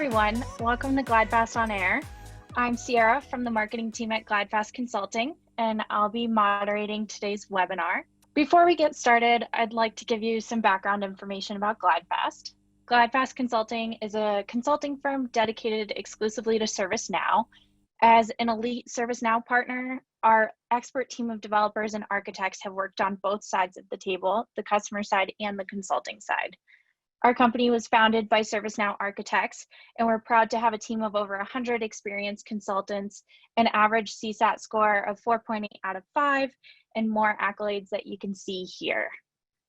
everyone, welcome to GlideFast on Air. I'm Sierra from the marketing team at GlideFast Consulting, and I'll be moderating today's webinar. Before we get started, I'd like to give you some background information about GlideFast. GlideFast Consulting is a consulting firm dedicated exclusively to ServiceNow. As an Elite ServiceNow Partner, our expert team of developers and architects have worked on both sides of the table, the customer side and the consulting side. Our company was founded by ServiceNow architects, and we're proud to have a team of over 100 experienced consultants, an average CSAT score of 4.8 out of 5, and more accolades that you can see here.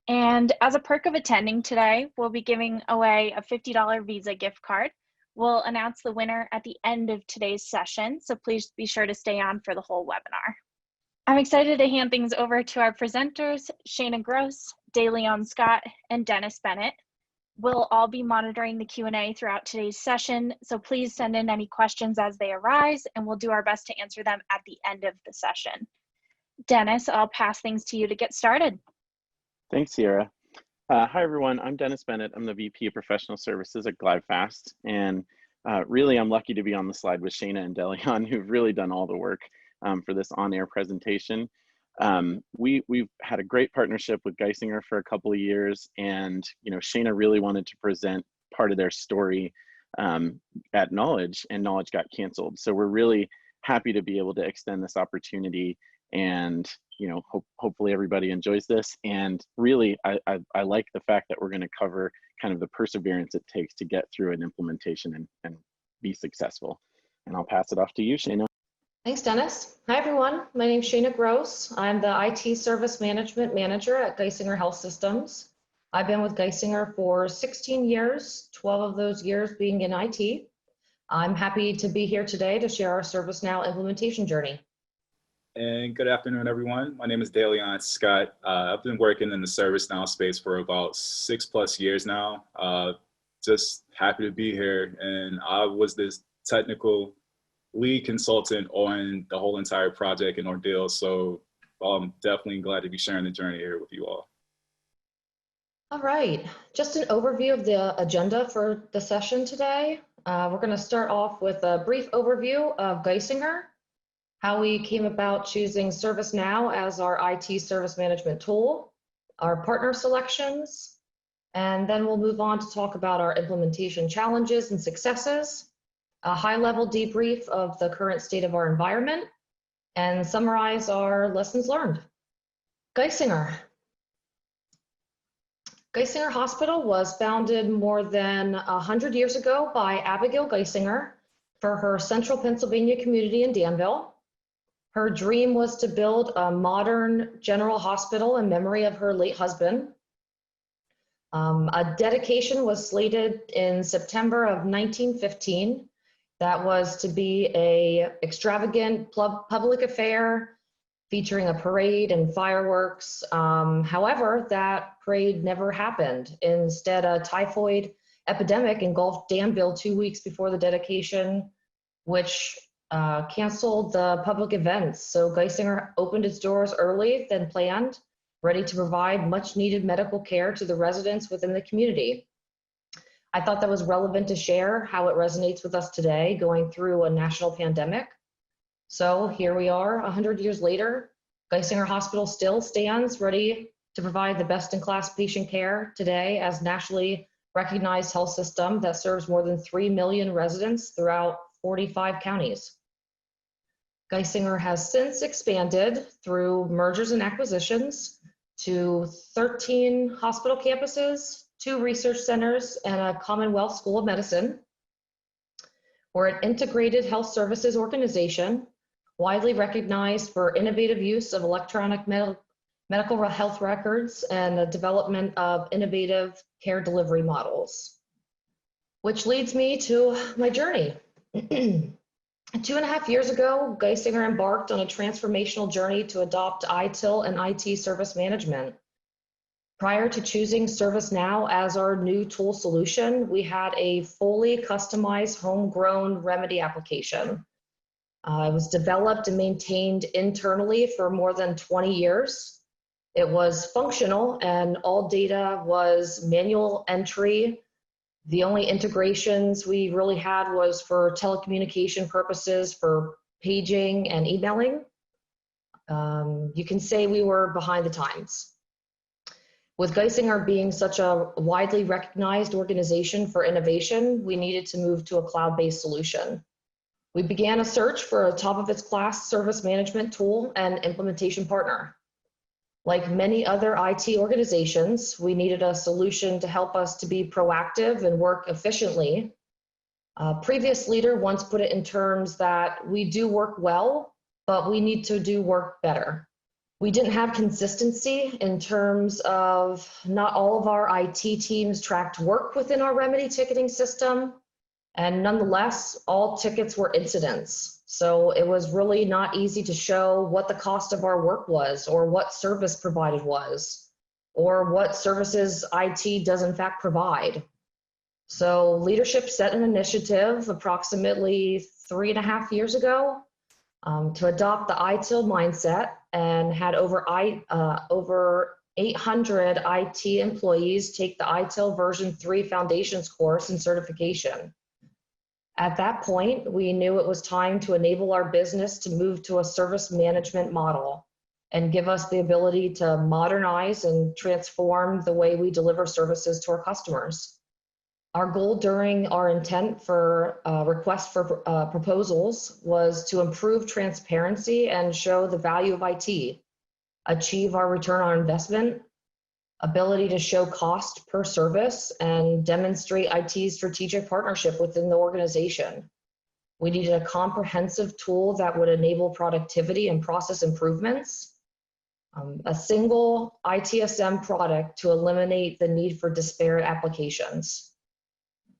And as a perk of attending today, we'll be giving away a $50 Visa gift card. We'll announce the winner at the end of today's session, so please be sure to stay on for the whole webinar. I'm excited to hand things over to our presenters, Shayna Gross, DeLeon Scott, and Dennis Bennett. We'll all be monitoring the Q&A throughout today's session, so please send in any questions as they arise, and we'll do our best to answer them at the end of the session. Dennis, I'll pass things to you to get started. Thanks, Sierra. Hi, everyone. I'm Dennis Bennett. I'm the VP of Professional Services at GlideFast, and really I'm lucky to be on the slide with Shayna and DeLeon, who've really done all the work for this on-air presentation. We've had a great partnership with Geisinger for a couple of years, and Shayna really wanted to present part of their story at Knowledge, and Knowledge got canceled. So we're really happy to be able to extend this opportunity, and hopefully everybody enjoys this. And really, I like the fact that we're going to cover kind of the perseverance it takes to get through an implementation and be successful. And I'll pass it off to you, Shayna. Thanks, Dennis. Hi, everyone. My name is Shayna Gross. I'm the IT Service Management Manager at Geisinger Health Systems. I've been with Geisinger for 16 years, 12 of those years being in IT. I'm happy to be here today to share our ServiceNow implementation journey. And good afternoon, everyone. My name is DeLeon Scott. I've been working in the ServiceNow space for about 6+ years now. Just happy to be here. And I was this technical lead consultant on the whole entire project and ordeal. So I'm definitely glad to be sharing the journey here with you all. All right, just an overview of the agenda for the session today. We're going to start off with a brief overview of Geisinger, how we came about choosing ServiceNow as our IT service management tool, our partner selections, and then we'll move on to talk about our implementation challenges and successes, a high-level debrief of the current state of our environment, and summarize our lessons learned. Geisinger. Geisinger Hospital was founded more than 100 years ago by Abigail Geisinger for her central Pennsylvania community in Danville. Her dream was to build a modern general hospital in memory of her late husband. A dedication was slated in September of 1915. That was to be an extravagant public affair featuring a parade and fireworks. However, that parade never happened. Instead, a typhoid epidemic engulfed Danville 2 weeks before the dedication, which canceled the public events. So Geisinger opened its doors early than planned, ready to provide much needed medical care to the residents within the community. I thought that was relevant to share how it resonates with us today, going through a national pandemic. So here we are, 100 years later. Geisinger Hospital still stands ready to provide the best-in-class patient care today as nationally recognized health system that serves more than 3 million residents throughout 45 counties. Geisinger has since expanded through mergers and acquisitions to 13 hospital campuses, 2 research centers, and a Commonwealth School of Medicine. We're an integrated health services organization, widely recognized for innovative use of electronic medical health records and the development of innovative care delivery models. Which leads me to my journey. 2.5 years ago, Geisinger embarked on a transformational journey to adopt ITIL and IT service management. Prior to choosing ServiceNow as our new tool solution, we had a fully customized homegrown remedy application. It was developed and maintained internally for more than 20 years. It was functional and all data was manual entry The only integrations we really had was for telecommunication purposes, for paging and emailing. You can say we were behind the times. With Geisinger being such a widely recognized organization for innovation, we needed to move to a cloud-based solution. We began a search for a top-of-its-class service management tool and implementation partner. Like many other IT organizations, we needed a solution to help us to be proactive and work efficiently. A previous leader once put it in terms that we do work well, but we need to do work better. We didn't have consistency in terms of not all of our IT teams tracked work within our remedy ticketing system, and nonetheless, all tickets were incidents. So it was really not easy to show what the cost of our work was, or what service provided was, or what services IT does in fact provide. So leadership set an initiative approximately 3.5 years ago to adopt the ITIL mindset, and had over 800 IT employees take the ITIL version 3 foundations course and certification. At that point, we knew it was time to enable our business to move to a service management model and give us the ability to modernize and transform the way we deliver services to our customers. Our goal during our intent for request for proposals was to improve transparency and show the value of IT, achieve our return on investment, ability to show cost per service, and demonstrate IT's strategic partnership within the organization. We needed a comprehensive tool that would enable productivity and process improvements, a single ITSM product to eliminate the need for disparate applications.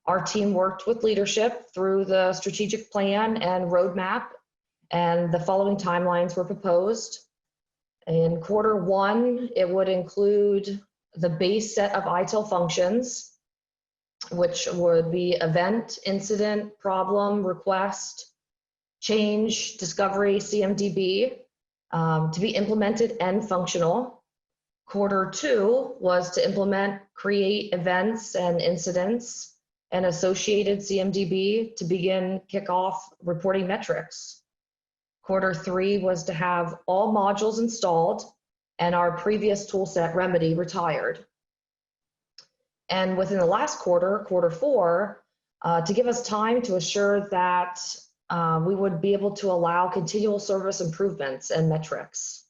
Our team worked with leadership through the strategic plan and roadmap, and the following timelines were proposed. In Q1, it would include the base set of ITIL functions, which would be event, incident, problem, request, change, discovery, CMDB, to be implemented and functional. Q2 was to implement, create events and incidents, and associated CMDB to begin kickoff reporting metrics. Q3 was to have all modules installed and our previous toolset remedy retired. And within the last quarter, Q4, to give us time to assure that we would be able to allow continual service improvements and metrics.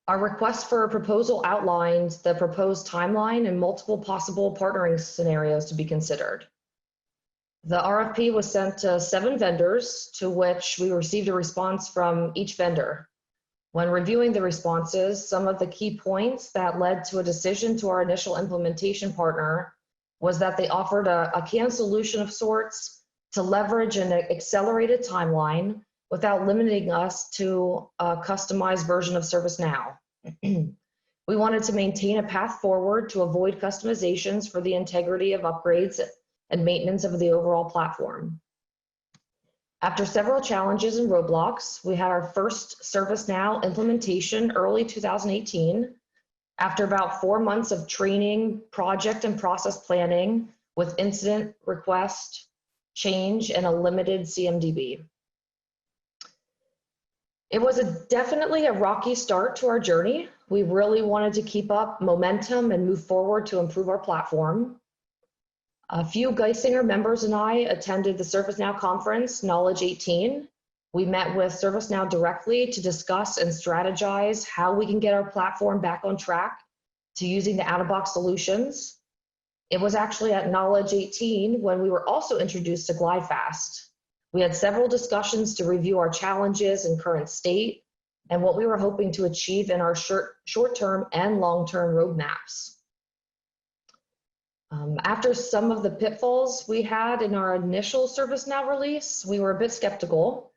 Our request for a proposal outlined the proposed timeline and multiple possible partnering scenarios to be considered. The RFP was sent to 7 vendors, to which we received a response from each vendor. When reviewing the responses, some of the key points that led to a decision to our initial implementation partner was that they offered a canned solution of sorts to leverage an accelerated timeline without limiting us to a customized version of ServiceNow. We wanted to maintain a path forward to avoid customizations for the integrity of upgrades and maintenance of the overall platform. After several challenges and roadblocks, we had our first ServiceNow implementation early 2018. After about 4 months of training, project and process planning with incident, request, change, and a limited CMDB. It was definitely a rocky start to our journey. We really wanted to keep up momentum and move forward to improve our platform. A few Geisinger members and I attended the ServiceNow conference, Knowledge 18. We met with ServiceNow directly to discuss and strategize how we can get our platform back on track to using the out-of-box solutions. It was actually at Knowledge 18 when we were also introduced to GlideFast. We had several discussions to review our challenges and current state and what we were hoping to achieve in our short-term and long-term roadmaps. After some of the pitfalls we had in our initial ServiceNow release, we were a bit skeptical,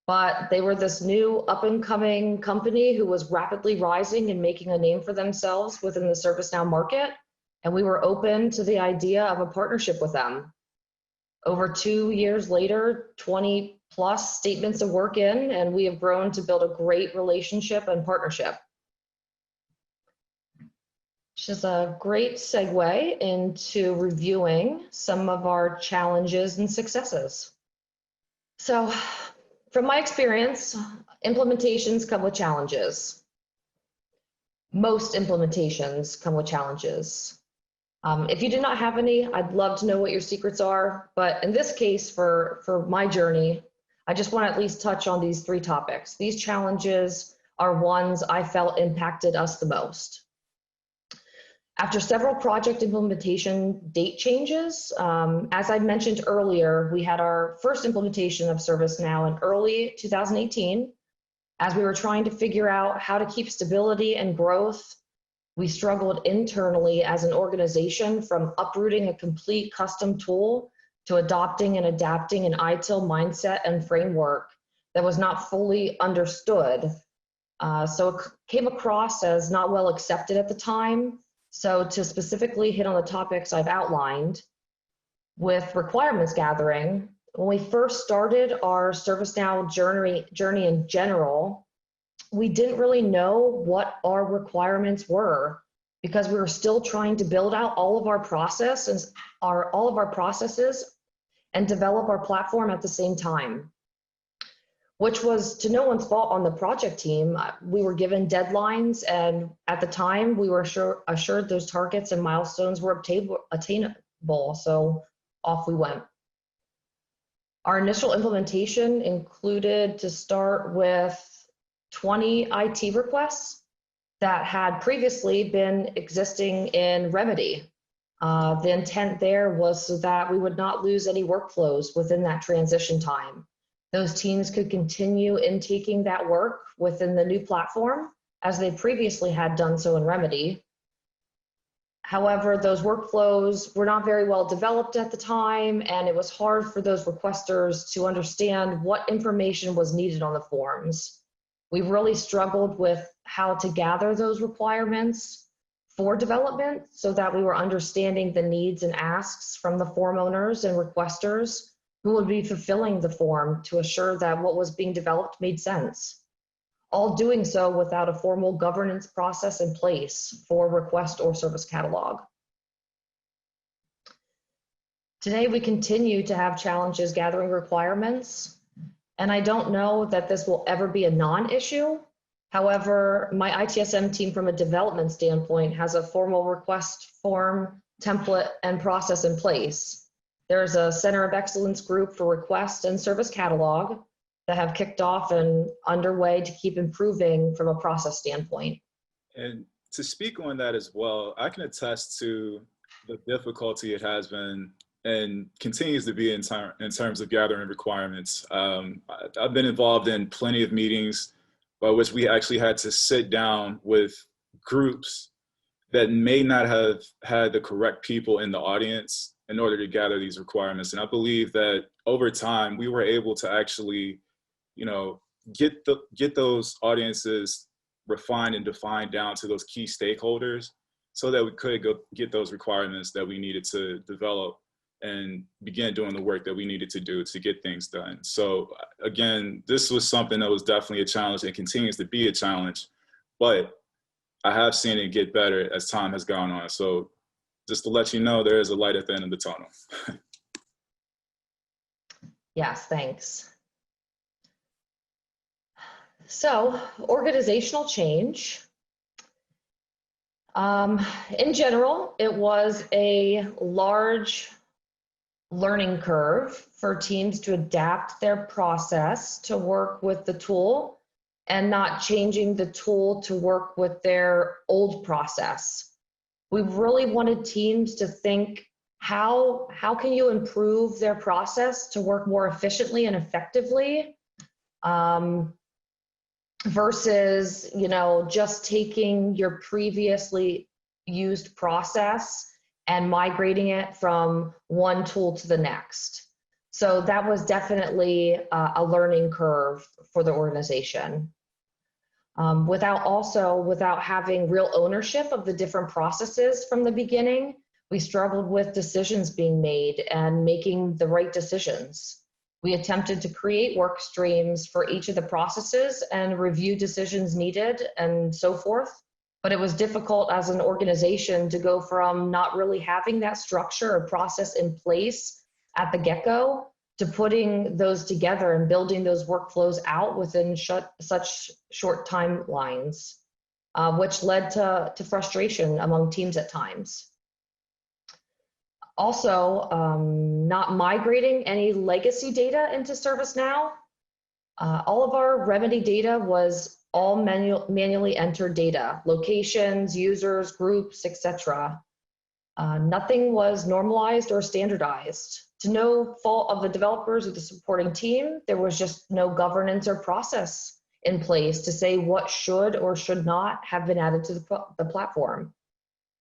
but they were this new up-and-coming company who was rapidly rising and making a name for themselves within the ServiceNow market, and we were open to the idea of a partnership with them. Over 2 years later, 20+ statements of work in, and we have grown to build a great relationship and partnership. which is a great segue into reviewing some of our challenges and successes. So from my experience, implementations come with challenges. Most implementations come with challenges. If you do not have any, I'd love to know what your secrets are. But in this case, for my journey, I just want to at least touch on these 3 topics. These challenges are ones I felt impacted us the most. After several project implementation date changes, as I mentioned earlier, we had our first implementation of ServiceNow in early 2018. As we were trying to figure out how to keep stability and growth, we struggled internally as an organization from uprooting a complete custom tool to adopting and adapting an ITIL mindset and framework that was not fully understood. So it came across as not well accepted at the time. So to specifically hit on the topics I've outlined, with requirements gathering, when we first started our ServiceNow journey in general, we didn't really know what our requirements were because we were still trying to build out all of our processes and develop our platform at the same time, which was to no one's fault on the project team. We were given deadlines, and at the time we were assured those targets and milestones were attainable, so off we went. Our initial implementation included to start with 20 IT requests that had previously been existing in Remedy. The intent there was so that we would not lose any workflows within that transition time. Those teams could continue intaking that work within the new platform as they previously had done so in Remedy. However, those workflows were not very well developed at the time, and it was hard for those requesters to understand what information was needed on the forms. We really struggled with how to gather those requirements for development so that we were understanding the needs and asks from the form owners and requesters who would be fulfilling the form to assure that what was being developed made sense. All doing so without a formal governance process in place for request or service catalog. Today, we continue to have challenges gathering requirements, and I don't know that this will ever be a non-issue. However, my ITSM team from a development standpoint has a formal request form, template, and process in place. There's a Center of Excellence group for request and service catalog that have kicked off and underway to keep improving from a process standpoint. And to speak on that as well, I can attest to the difficulty it has been and continues to be in terms of gathering requirements. I've been involved in plenty of meetings by which we actually had to sit down with groups that may not have had the correct people in the audience in order to gather these requirements. And I believe that over time, we were able to actually, get those audiences refined and defined down to those key stakeholders so that we could go get those requirements that we needed to develop and begin doing the work that we needed to do to get things done. So again, this was something that was definitely a challenge and continues to be a challenge, but I have seen it get better as time has gone on. So just to let you know, there is a light at the end of the tunnel. Yes, thanks. So, organizational change. In general, it was a large learning curve for teams to adapt their process to work with the tool and not changing the tool to work with their old process. We really wanted teams to think, how can you improve their process to work more efficiently and effectively? Versus, just taking your previously used process and migrating it from one tool to the next. So that was definitely a learning curve for the organization. Without having real ownership of the different processes from the beginning, we struggled with decisions being made and making the right decisions. We attempted to create work streams for each of the processes and review decisions needed and so forth. But it was difficult as an organization to go from not really having that structure or process in place at the get-go to putting those together and building those workflows out within such short timelines, which led to frustration among teams at times. Also, not migrating any legacy data into ServiceNow. All of our remedy data was all manually entered data, locations, users, groups, etc. Nothing was normalized or standardized. To no fault of the developers or the supporting team, there was just no governance or process in place to say what should or should not have been added to the platform.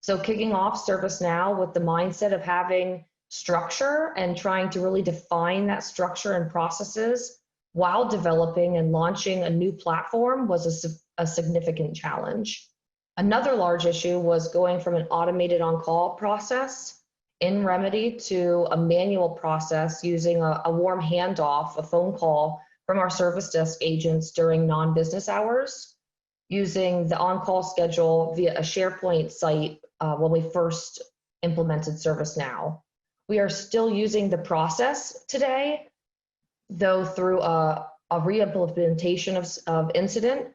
So kicking off ServiceNow with the mindset of having structure and trying to really define that structure and processes while developing and launching a new platform was a significant challenge. Another large issue was going from an automated on-call process in Remedy to a manual process using a warm handoff, a phone call from our service desk agents during non-business hours, using the on-call schedule via a SharePoint site when we first implemented ServiceNow. We are still using the process today, though through a re-implementation of Incident,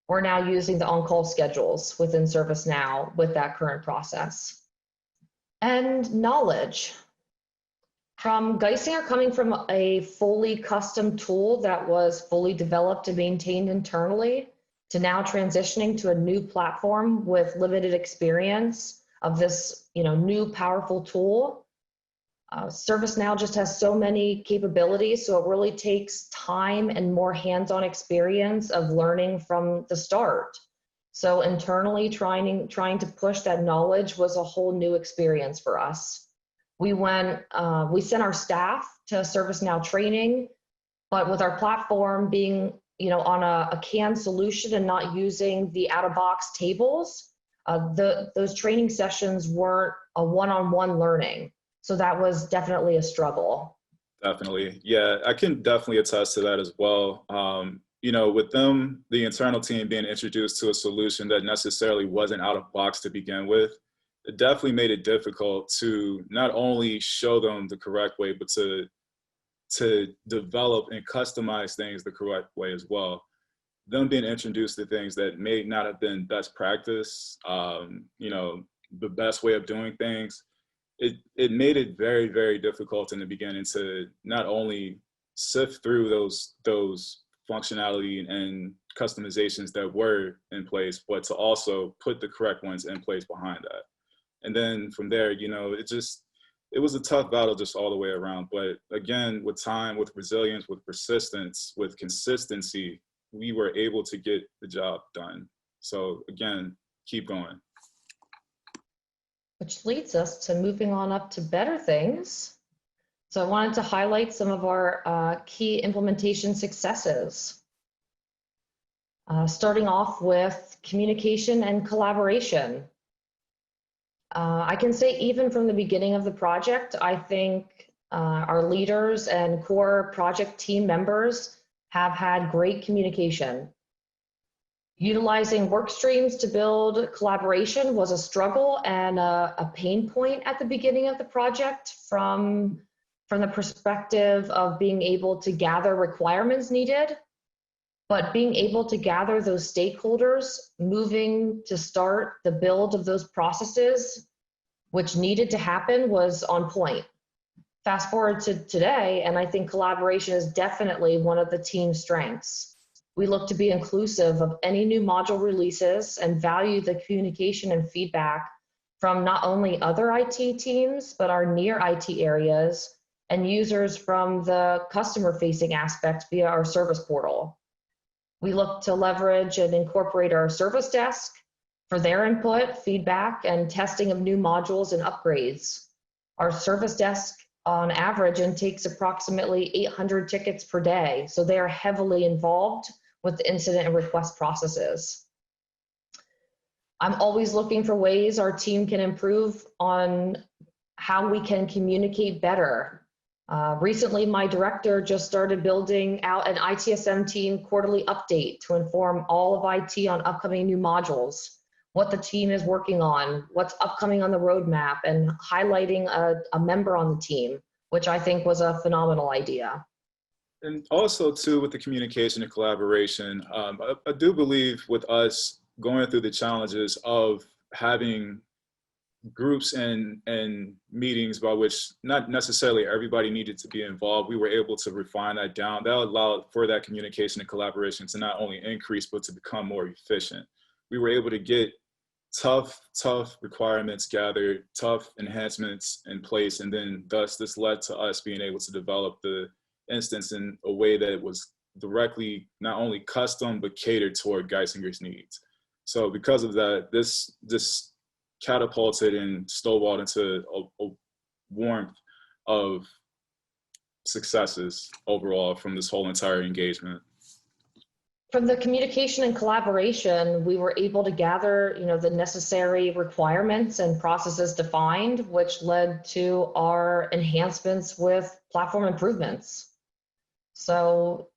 we're now using the on-call schedules within ServiceNow with that current process. And knowledge. From Geisinger, coming from a fully custom tool that was fully developed and maintained internally, to now transitioning to a new platform with limited experience of this, new powerful tool. ServiceNow just has so many capabilities, so it really takes time and more hands-on experience of learning from the start. So internally, trying to push that knowledge was a whole new experience for us. We sent our staff to ServiceNow training, but with our platform being, on a canned solution and not using the out-of-box tables, those training sessions weren't a one-on-one learning. So that was definitely a struggle. Definitely. Yeah, I can definitely attest to that as well. With them, the internal team being introduced to a solution that necessarily wasn't out of box to begin with, it definitely made it difficult to not only show them the correct way, but to develop and customize things the correct way as well. Them being introduced to things that may not have been best practice, the best way of doing things, it made it very, very difficult in the beginning to not only sift through those functionality and customizations that were in place, but to also put the correct ones in place behind that. And then from there, it was a tough battle just all the way around. But again, with time, with resilience, with persistence, with consistency, we were able to get the job done. So again, keep going. Which leads us to moving on up to better things. So I wanted to highlight some of our key implementation successes. Starting off with communication and collaboration. I can say even from the beginning of the project, I think our leaders and core project team members have had great communication. Utilizing work streams to build collaboration was a struggle and a pain point at the beginning of the project from the perspective of being able to gather requirements needed, but being able to gather those stakeholders, moving to start the build of those processes, which needed to happen, was on point. Fast forward to today, and I think collaboration is definitely one of the team's strengths. We look to be inclusive of any new module releases and value the communication and feedback from not only other IT teams, but our near IT areas and users from the customer-facing aspect via our service portal. We look to leverage and incorporate our service desk for their input, feedback, and testing of new modules and upgrades. Our service desk on average intakes approximately 800 tickets per day, so they are heavily involved with the incident and request processes. I'm always looking for ways our team can improve on how we can communicate better. Recently, my director just started building out an ITSM team quarterly update to inform all of IT on upcoming new modules. what the team is working on, what's upcoming on the roadmap, and highlighting a member on the team, which I think was a phenomenal idea. And also too, with the communication and collaboration, I do believe with us going through the challenges of having groups and meetings by which not necessarily everybody needed to be involved, we were able to refine that down. That allowed for that communication and collaboration to not only increase, but to become more efficient. We were able to get tough requirements gathered, tough enhancements in place, and then thus this led to us being able to develop the instance in a way that was directly not only custom, but catered toward Geisinger's needs. So because of that, this catapulted and snowballed into a warmth of successes overall from this whole entire engagement. From the communication and collaboration, we were able to gather, the necessary requirements and processes defined, which led to our enhancements with platform improvements. So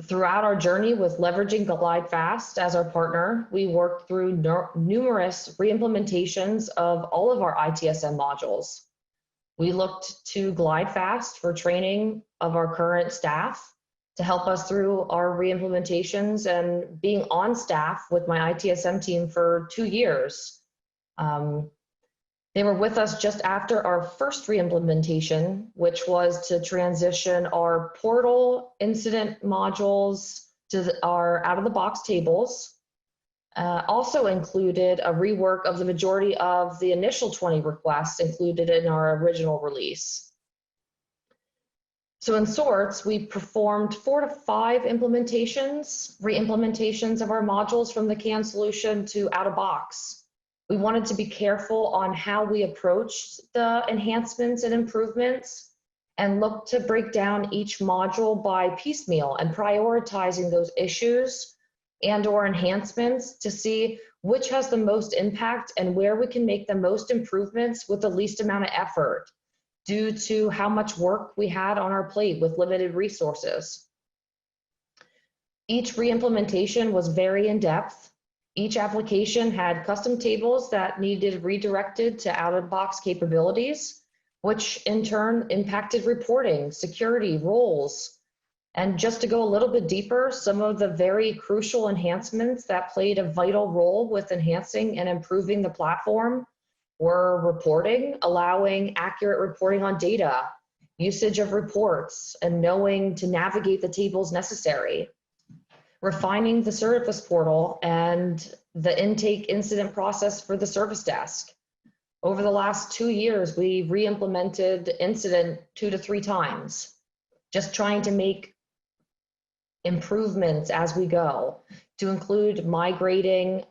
throughout our journey with leveraging GlideFast as our partner, we worked through numerous reimplementations of all of our ITSM modules. We looked to GlideFast for training of our current staff to help us through our reimplementations, and being on staff with my ITSM team for 2 years. They were with us just after our first reimplementation, which was to transition our portal incident modules to our out-of-the-box tables. Also included a rework of the majority of the initial 20 requests included in our original release. So in sorts, we performed 4 to 5 reimplementations of our modules from the CAN solution to out-of-box. We wanted to be careful on how we approached the enhancements and improvements, and look to break down each module by piecemeal and prioritizing those issues and/or enhancements to see which has the most impact and where we can make the most improvements with the least amount of effort, due to how much work we had on our plate with limited resources. Each reimplementation was very in-depth. Each application had custom tables that needed redirected to out-of-box capabilities, which in turn impacted reporting, security, roles. And just to go a little bit deeper, some of the very crucial enhancements that played a vital role with enhancing and improving the platform were reporting, allowing accurate reporting on data, usage of reports, and knowing to navigate the tables necessary, refining the service portal and the intake incident process for the service desk. Over the last 2 years, we re-implemented incident 2 to 3 times, just trying to make improvements as we go, to include migrating,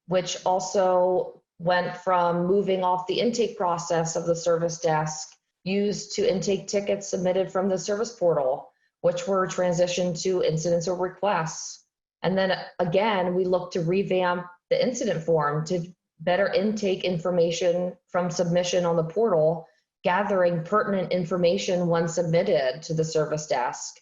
which also went from moving off the intake process of the service desk used to intake tickets submitted from the service portal, which were transitioned to incidents or requests. And then again, we look to revamp the incident form to better intake information from submission on the portal, gathering pertinent information when submitted to the service desk,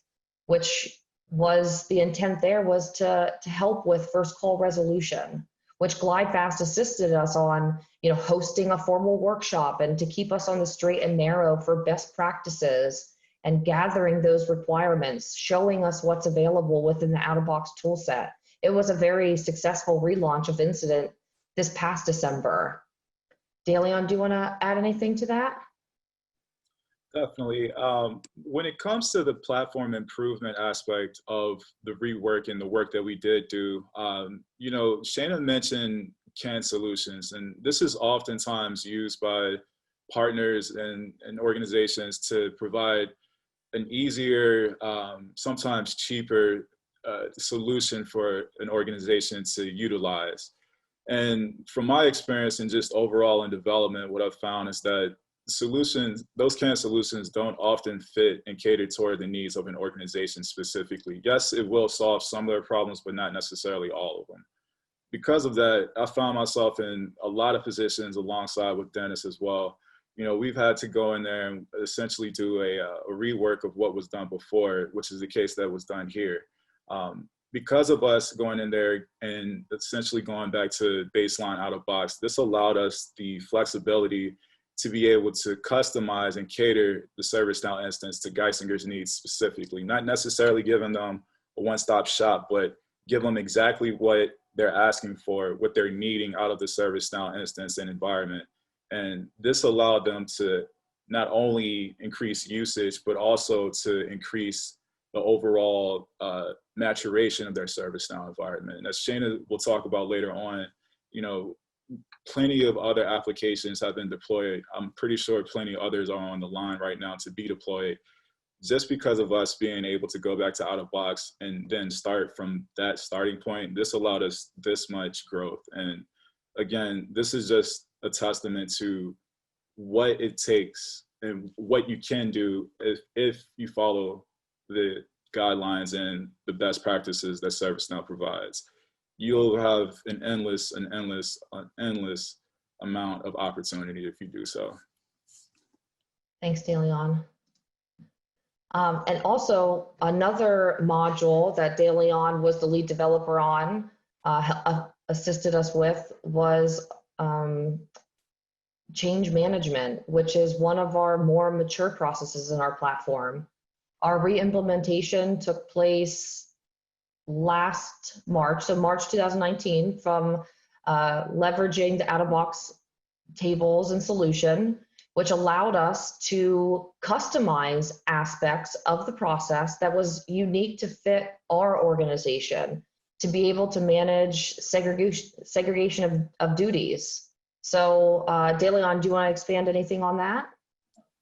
which was the intent there was to help with first call resolution, which GlideFast assisted us on, hosting a formal workshop and to keep us on the straight and narrow for best practices and gathering those requirements, showing us what's available within the out-of-box tool set. It was a very successful relaunch of Incident this past December. DeLeon, do you want to add anything to that? Definitely. When it comes to the platform improvement aspect of the rework and the work that we did do, Shana mentioned CAN solutions, and this is oftentimes used by partners and organizations to provide an easier, sometimes cheaper solution for an organization to utilize. And from my experience and just overall in development, what I've found is that those CAN solutions don't often fit and cater toward the needs of an organization specifically. Yes, it will solve some of their problems, but not necessarily all of them. Because of that, I found myself in a lot of positions alongside with Dennis as well. We've had to go in there and essentially do a rework of what was done before, which is the case that was done here. because of us going in there and essentially going back to baseline out of box, this allowed us the flexibility to be able to customize and cater the ServiceNow instance to Geisinger's needs specifically, not necessarily giving them a one-stop shop, but give them exactly what they're asking for, what they're needing out of the ServiceNow instance and environment. And this allowed them to not only increase usage, but also to increase the overall maturation of their ServiceNow environment. And as Shana will talk about later on, you know, plenty of other applications have been deployed. I'm pretty sure plenty others are on the line right now to be deployed, just because of us being able to go back to out of box and then start from that starting point. This allowed us this much growth. And again, this is just a testament to what it takes and what you can do if you follow the guidelines and the best practices that ServiceNow provides. You'll have an endless amount of opportunity if you do so. Thanks, DeLeon. And also another module that DeLeon was the lead developer on, assisted us with, was change management, which is one of our more mature processes in our platform. Our re-implementation took place last March, so March 2019, from leveraging the out-of-box tables and solution, which allowed us to customize aspects of the process that was unique to fit our organization, to be able to manage segregation of duties. So DeLeon, do you want to expand anything on that?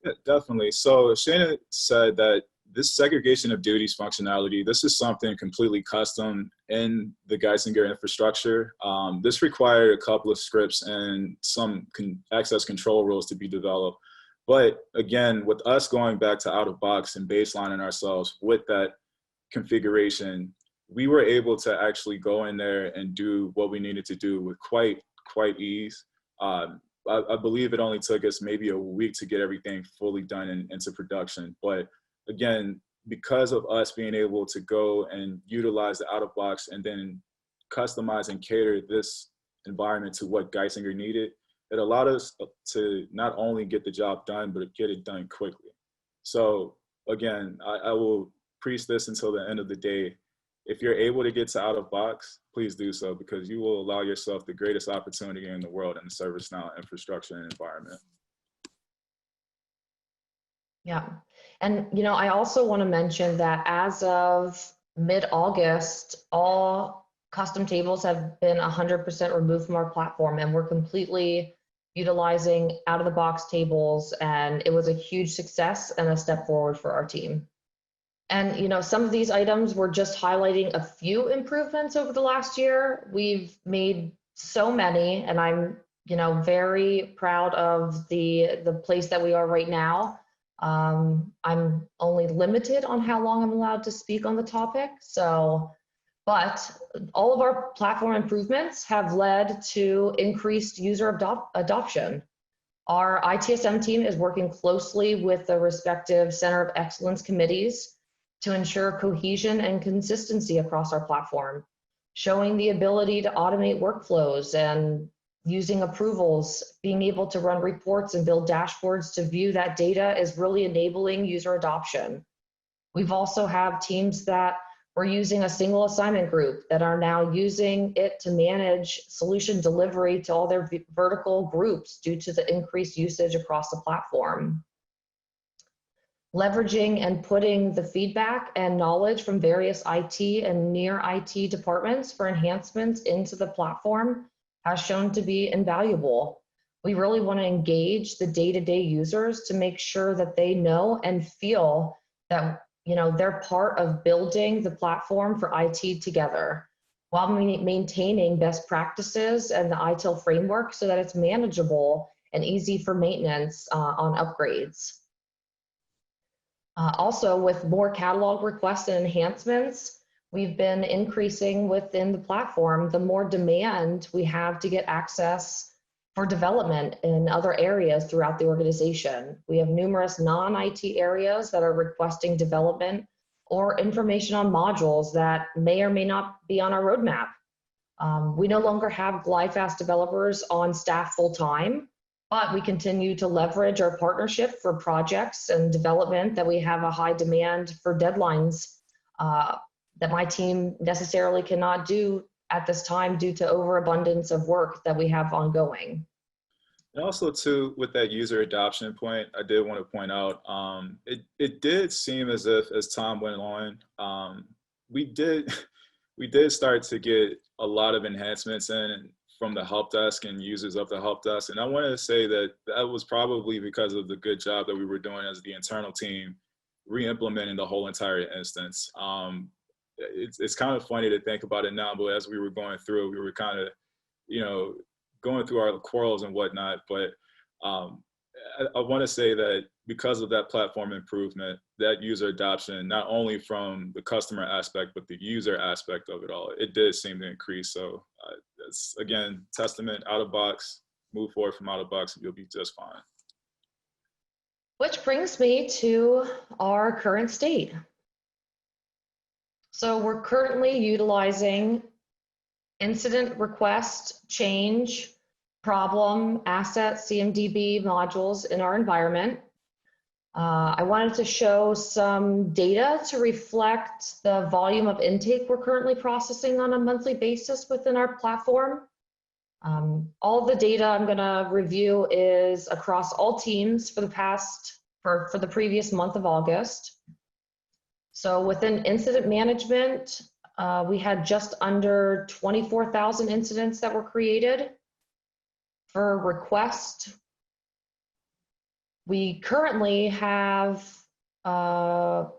Yeah, definitely. So Shana said that this segregation of duties functionality, this is something completely custom in the Geisinger infrastructure. This required a couple of scripts and some access control rules to be developed. But again, with us going back to out of box and baselining ourselves with that configuration, we were able to actually go in there and do what we needed to do with quite ease. I believe it only took us maybe a week to get everything fully done and into production. But again, because of us being able to go and utilize the out of box and then customize and cater this environment to what Geisinger needed, it allowed us to not only get the job done, but get it done quickly. So again, I will preach this until the end of the day. If you're able to get to out of box, please do so, because you will allow yourself the greatest opportunity in the world in the ServiceNow infrastructure and environment. Yeah, and you know, I also want to mention that as of mid-August, all custom tables have been 100% removed from our platform, and we're completely utilizing out-of-the-box tables, and it was a huge success and a step forward for our team. And you know, some of these items were just highlighting a few improvements over the last year. We've made so many, and I'm, you know, very proud of the place that we are right now. I'm only limited on how long I'm allowed to speak on the topic. So, but all of our platform improvements have led to increased user adoption. Our ITSM team is working closely with the respective Center of Excellence committees to ensure cohesion and consistency across our platform, showing the ability to automate workflows and using approvals, being able to run reports and build dashboards to view that data is really enabling user adoption. We've also have teams that were using a single assignment group that are now using it to manage solution delivery to all their vertical groups due to the increased usage across the platform. Leveraging and putting the feedback and knowledge from various IT and near IT departments for enhancements into the platform has shown to be invaluable. We really want to engage the day-to-day users to make sure that they know and feel that, you know, they're part of building the platform for IT together, while maintaining best practices and the ITIL framework so that it's manageable and easy for maintenance on upgrades. Also, with more catalog requests and enhancements, we've been increasing within the platform the more demand we have to get access for development in other areas throughout the organization. We have numerous non-IT areas that are requesting development or information on modules that may or may not be on our roadmap. We no longer have GlideFast developers on staff full-time, but we continue to leverage our partnership for projects and development that we have a high demand for deadlines that my team necessarily cannot do at this time due to overabundance of work that we have ongoing. And also too, with that user adoption point, I did want to point out, it did seem as if as time went on, we did start to get a lot of enhancements in from the help desk and users of the help desk. And I wanted to say that that was probably because of the good job that we were doing as the internal team, re-implementing the whole entire instance. It's kind of funny to think about it now, but as we were going through, we were kind of, going through our quarrels and whatnot. But I want to say that because of that platform improvement, that user adoption, not only from the customer aspect, but the user aspect of it all, it did seem to increase. So it's, again, testament, out of box, move forward from out of box, and you'll be just fine. Which brings me to our current state. So we're currently utilizing incident request, change, problem, asset, CMDB modules in our environment. I wanted to show some data to reflect the volume of intake we're currently processing on a monthly basis within our platform. All the data I'm gonna review is across all teams for the previous month of August. So within incident management, we had just under 24,000 incidents that were created. For request, we currently have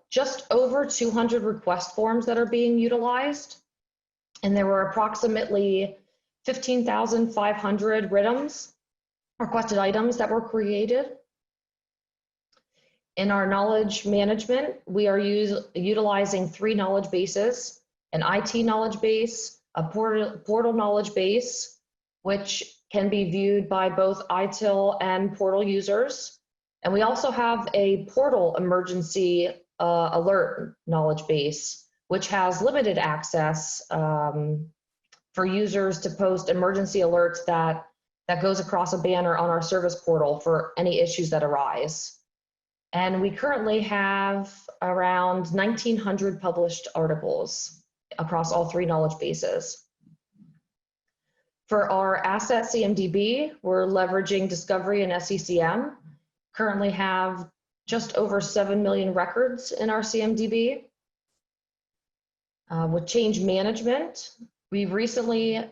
just over 200 request forms that are being utilized. And there were approximately 15,500 requested items that were created. In our knowledge management, we are utilizing 3 knowledge bases: an IT knowledge base, a portal knowledge base, which can be viewed by both ITIL and portal users. And we also have a portal emergency alert knowledge base, which has limited access for users to post emergency alerts that goes across a banner on our service portal for any issues that arise. And we currently have around 1,900 published articles across all 3 knowledge bases. For our asset CMDB, we're leveraging Discovery and SCCM. Currently have just over 7 million records in our CMDB. With change management, we've recently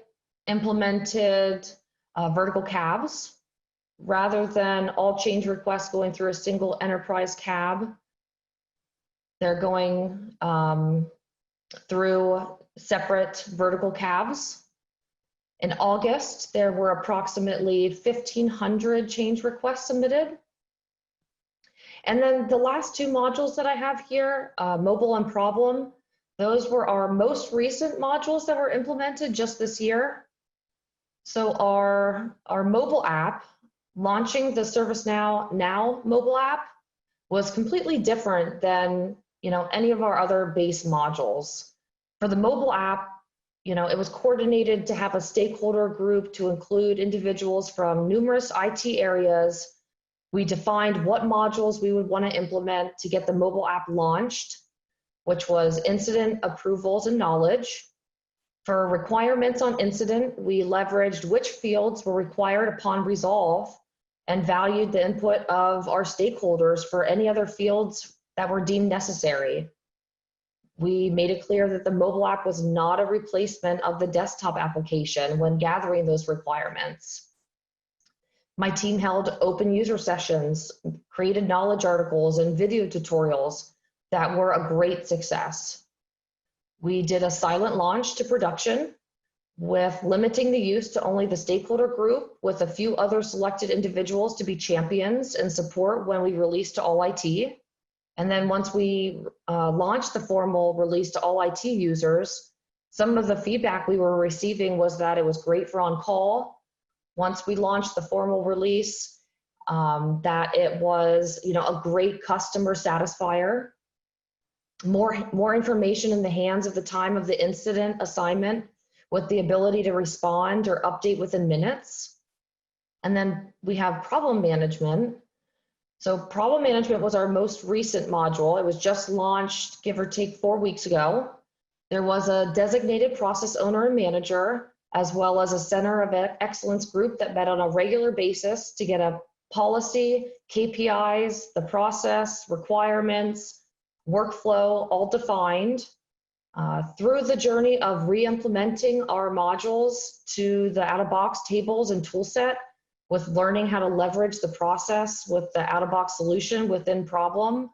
implemented vertical cabs. Rather than all change requests going through a single enterprise cab, they're going through separate vertical cabs. In August, there were approximately 1,500 change requests submitted. And then the last 2 modules that I have here, mobile and problem, those were our most recent modules that were implemented just this year. So our mobile app, launching the ServiceNow Now mobile app, was completely different than any of our other base modules. For the mobile app, it was coordinated to have a stakeholder group to include individuals from numerous IT areas. We defined what modules we would want to implement to get the mobile app launched, which was incident, approvals, and knowledge. For requirements on incident, we leveraged which fields were required upon resolve and valued the input of our stakeholders for any other fields that were deemed necessary. We made it clear that the mobile app was not a replacement of the desktop application when gathering those requirements. My team held open user sessions, created knowledge articles and video tutorials that were a great success. We did a silent launch to production with limiting the use to only the stakeholder group, with a few other selected individuals to be champions and support when we released to all IT. And then once we launched the formal release to all IT users, some of the feedback we were receiving was that it was great for on-call. Once we launched the formal release, that it was a great customer satisfier. more information in the hands of the time of the incident assignment with the ability to respond or update within minutes. And then we have problem management. So problem management was our most recent module. It was just launched, give or take 4 weeks ago. There was a designated process owner and manager, as well as a center of excellence group that met on a regular basis to get a policy, KPIs, the process, requirements, workflow, all defined. Through the journey of re-implementing our modules to the out-of-box tables and toolset, with learning how to leverage the process with the out-of-box solution within problem,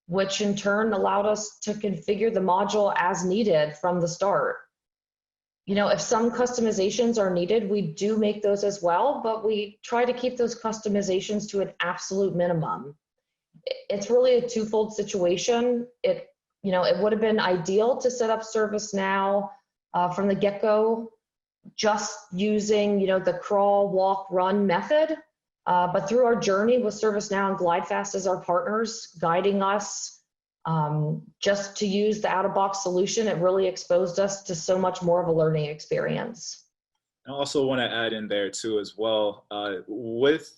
which in turn allowed us to configure the module as needed from the start. You know, if some customizations are needed, we do make those as well, but we try to keep those customizations to an absolute minimum. It's really a twofold situation. It would have been ideal to set up ServiceNow from the get-go, just using, the crawl, walk, run method. But through our journey with ServiceNow and GlideFast as our partners, guiding us just to use the out-of-box solution, it really exposed us to so much more of a learning experience. I also want to add in there too as well, with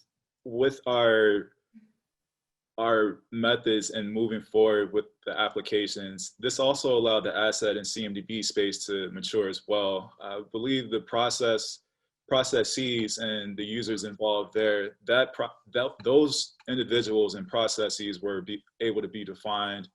our methods and moving forward with the applications, this also allowed the asset and CMDB space to mature as well. I believe the processes and the users involved there, those individuals and processes were able to be defined.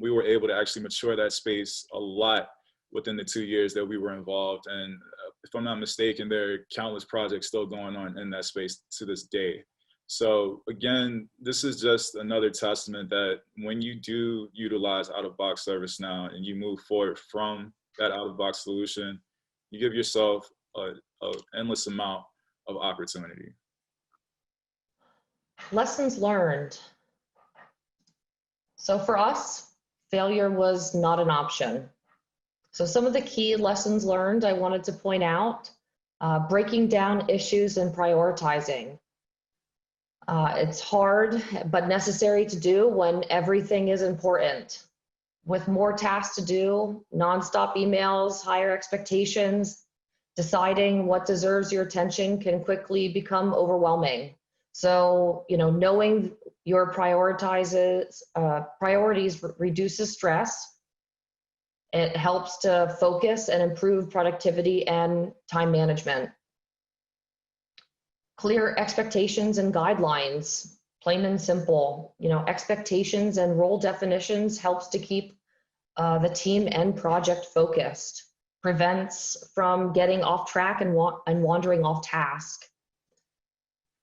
We were able to actually mature that space a lot within the 2 years that we were involved. And if I'm not mistaken, there are countless projects still going on in that space to this day. So again, this is just another testament that when you do utilize out-of-box ServiceNow and you move forward from that out-of-box solution, you give yourself an endless amount of opportunity. Lessons learned. So for us, failure was not an option. So some of the key lessons learned I wanted to point out, breaking down issues and prioritizing. It's hard, but necessary to do when everything is important. With more tasks to do, nonstop emails, higher expectations, deciding what deserves your attention can quickly become overwhelming. So, knowing your priorities reduces stress. It helps to focus and improve productivity and time management. Clear expectations and guidelines, plain and simple. Expectations and role definitions helps to keep the team and project focused, prevents from getting off track and wandering off task.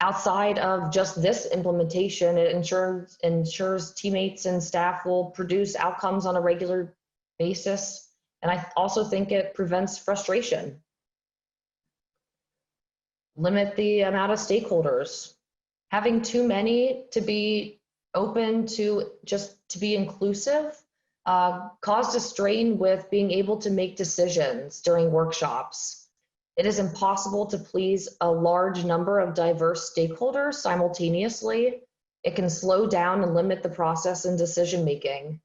Outside of just this implementation, it ensures teammates and staff will produce outcomes on a regular basis. And I also think it prevents frustration. Limit the amount of stakeholders. Having too many to be open to just to be inclusive caused a strain with being able to make decisions during workshops. It is impossible to please a large number of diverse stakeholders simultaneously. It can slow down and limit the process and decision making.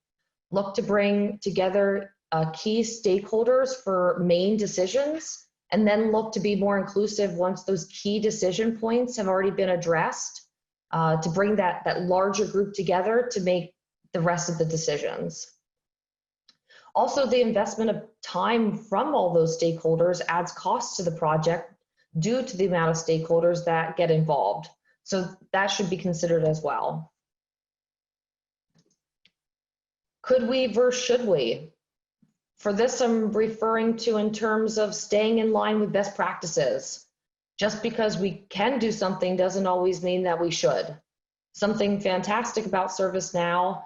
Look to bring together key stakeholders for main decisions, and then look to be more inclusive once those key decision points have already been addressed, to bring that larger group together to make the rest of the decisions. Also, the investment of time from all those stakeholders adds costs to the project due to the amount of stakeholders that get involved. So that should be considered as well. Could we versus should we? For this, I'm referring to in terms of staying in line with best practices. Just because we can do something doesn't always mean that we should. Something fantastic about ServiceNow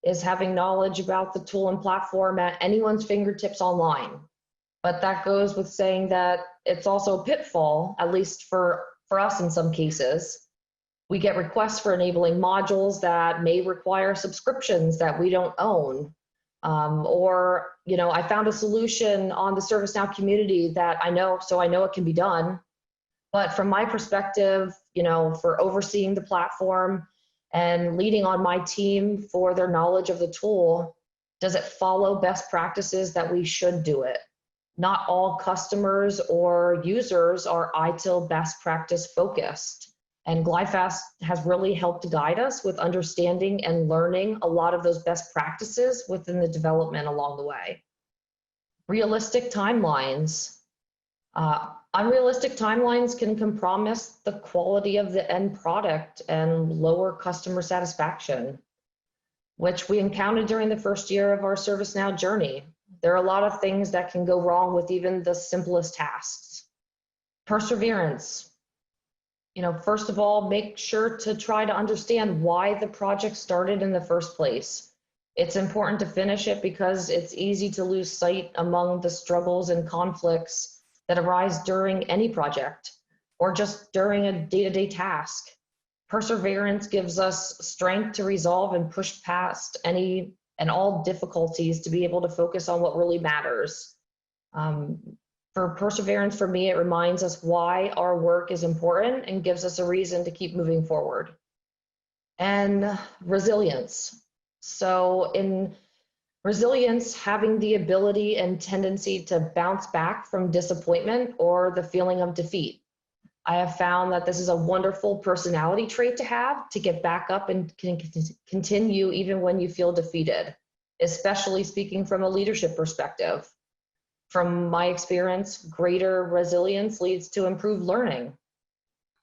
is having knowledge about the tool and platform at anyone's fingertips online. But that goes with saying that it's also a pitfall, at least for us in some cases. We get requests for enabling modules that may require subscriptions that we don't own. Or, I found a solution on the ServiceNow community that I know it can be done. But from my perspective, for overseeing the platform and leading on my team for their knowledge of the tool, Does it follow best practices that we should do it? Not all customers or users are ITIL best practice focused. And GlideFast has really helped guide us with understanding and learning a lot of those best practices within the development along the way. Realistic timelines. Unrealistic timelines can compromise the quality of the end product and lower customer satisfaction, which we encountered during the first year of our ServiceNow journey. There are a lot of things that can go wrong with even the simplest tasks. Perseverance. First of all, make sure to try to understand why the project started in the first place. It's important to finish it because it's easy to lose sight among the struggles and conflicts that arise during any project or just during a day-to-day task. Perseverance gives us strength to resolve and push past any and all difficulties to be able to focus on what really matters. For perseverance, for me, it reminds us why our work is important and gives us a reason to keep moving forward. And resilience. So in resilience, having the ability and tendency to bounce back from disappointment or the feeling of defeat. I have found that this is a wonderful personality trait to have, to get back up and continue even when you feel defeated, especially speaking from a leadership perspective. From my experience, greater resilience leads to improved learning.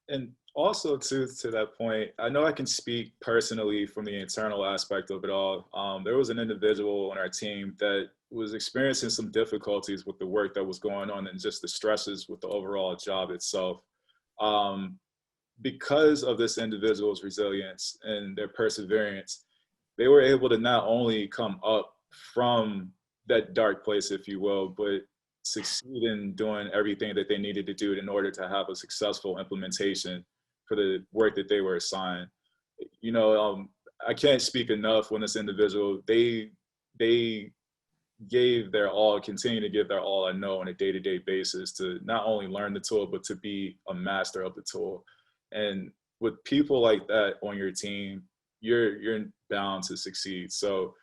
And also to that point, I know I can speak personally from the internal aspect of it all. There was an individual on our team that was experiencing some difficulties with the work that was going on and just the stresses with the overall job itself. Because of this individual's resilience and their perseverance, they were able to not only come up from that dark place, if you will, but succeed in doing everything that they needed to do in order to have a successful implementation for the work that they were assigned. I can't speak enough when this individual, they gave their all, continue to give their all, I know, on a day-to-day basis to not only learn the tool, but to be a master of the tool. And with people like that on your team, you're bound to succeed. So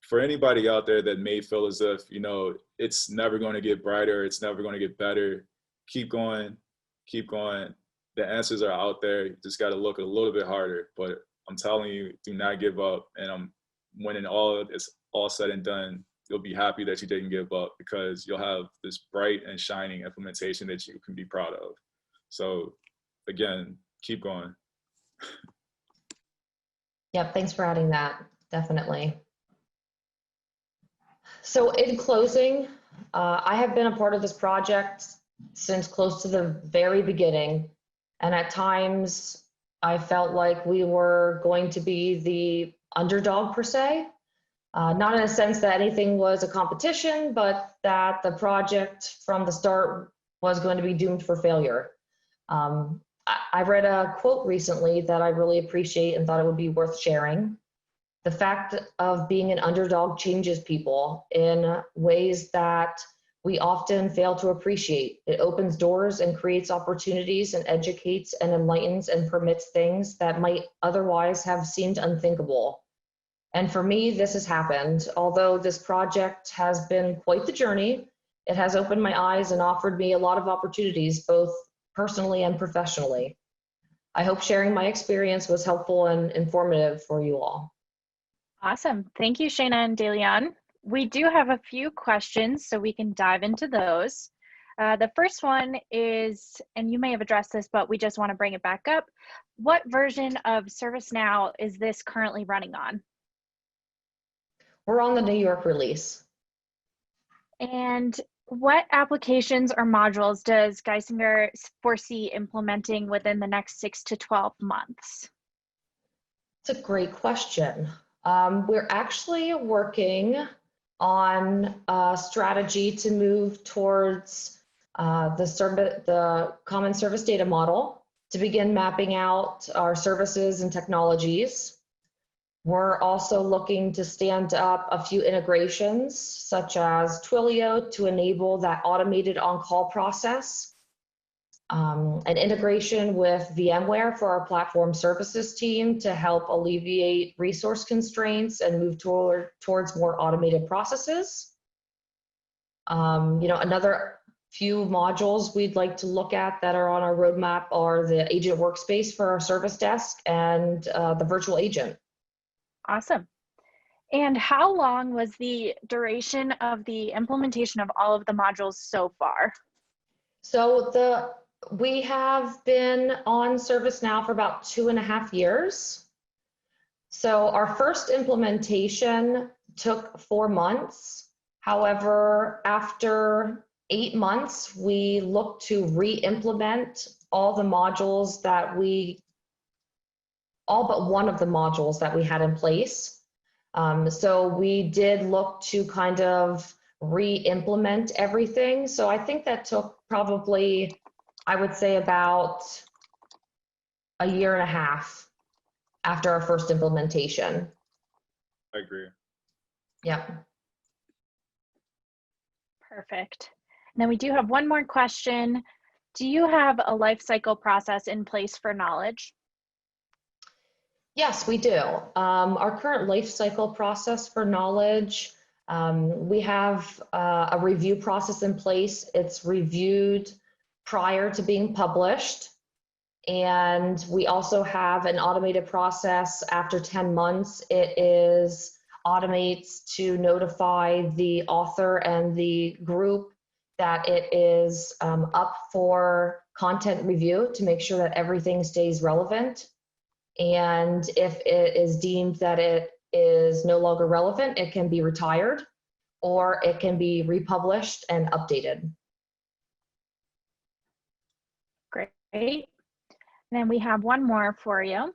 for anybody out there that may feel as if, it's never going to get brighter, it's never going to get better, keep going, keep going. The answers are out there. You just got to look a little bit harder. But I'm telling you, do not give up. And when it's all said and done, you'll be happy that you didn't give up, because you'll have this bright and shining implementation that you can be proud of. So again, keep going. Yep, thanks for adding that, definitely. So in closing, I have been a part of this project since close to the very beginning. And at times I felt like we were going to be the underdog per se. Not in a sense that anything was a competition, but that the project from the start was going to be doomed for failure. I read a quote recently that I really appreciate and thought it would be worth sharing. The fact of being an underdog changes people in ways that we often fail to appreciate. It opens doors and creates opportunities and educates and enlightens and permits things that might otherwise have seemed unthinkable. And for me, this has happened. Although this project has been quite the journey, it has opened my eyes and offered me a lot of opportunities, both personally and professionally. I hope sharing my experience was helpful and informative for you all. Awesome. Thank you, Shayna and DeLeon. We do have a few questions, so we can dive into those. The first one is, and you may have addressed this, but we just want to bring it back up. What version of ServiceNow is this currently running on? We're on the New York release. And what applications or modules does Geisinger foresee implementing within the next 6 to 12 months? It's a great question. We're actually working on a strategy to move towards the common service data model to begin mapping out our services and technologies. We're also looking to stand up a few integrations such as Twilio to enable that automated on-call process. an integration with VMware for our platform services team to help alleviate resource constraints and move towards more automated processes. Another few modules we'd like to look at that are on our roadmap are the agent workspace for our service desk and the virtual agent. Awesome. And how long was the duration of the implementation of all of the modules so far? So we have been on ServiceNow for about 2.5 years. So our first implementation took 4 months. However, after 8 months, we looked to re-implement all but one of the modules that we had in place. So we did look to kind of re-implement everything. So I think that took probably, I would say, about 1.5 years after our first implementation. I agree. Yep. Perfect. Now we do have one more question. Do you have a life cycle process in place for knowledge? Yes, we do. Our current life cycle process for knowledge, we have a review process in place. It's reviewed prior to being published. And we also have an automated process after 10 months. It automates to notify the author and the group that it is up for content review to make sure that everything stays relevant. And if it is deemed that it is no longer relevant, it can be retired or it can be republished and updated. Great. And then we have one more for you.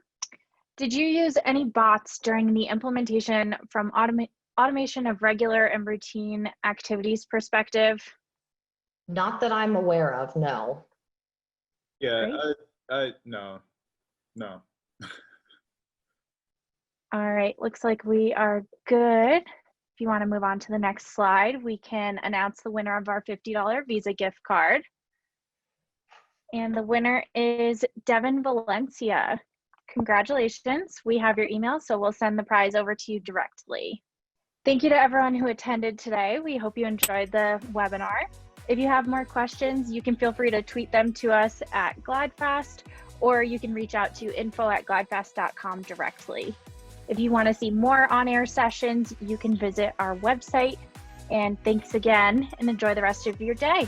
Did you use any bots during the implementation from automation of regular and routine activities perspective? Not that I'm aware of, no. Yeah, no. All right, looks like we are good. If you want to move on to the next slide, we can announce the winner of our $50 Visa gift card. And the winner is Devin Valencia. Congratulations. We have your email, so we'll send the prize over to you directly. Thank you to everyone who attended today. We hope you enjoyed the webinar. If you have more questions, you can feel free to tweet them to us at GlideFast, or you can reach out to info@glidefast.com directly. If you want to see more on-air sessions, you can visit our website. And thanks again, and enjoy the rest of your day.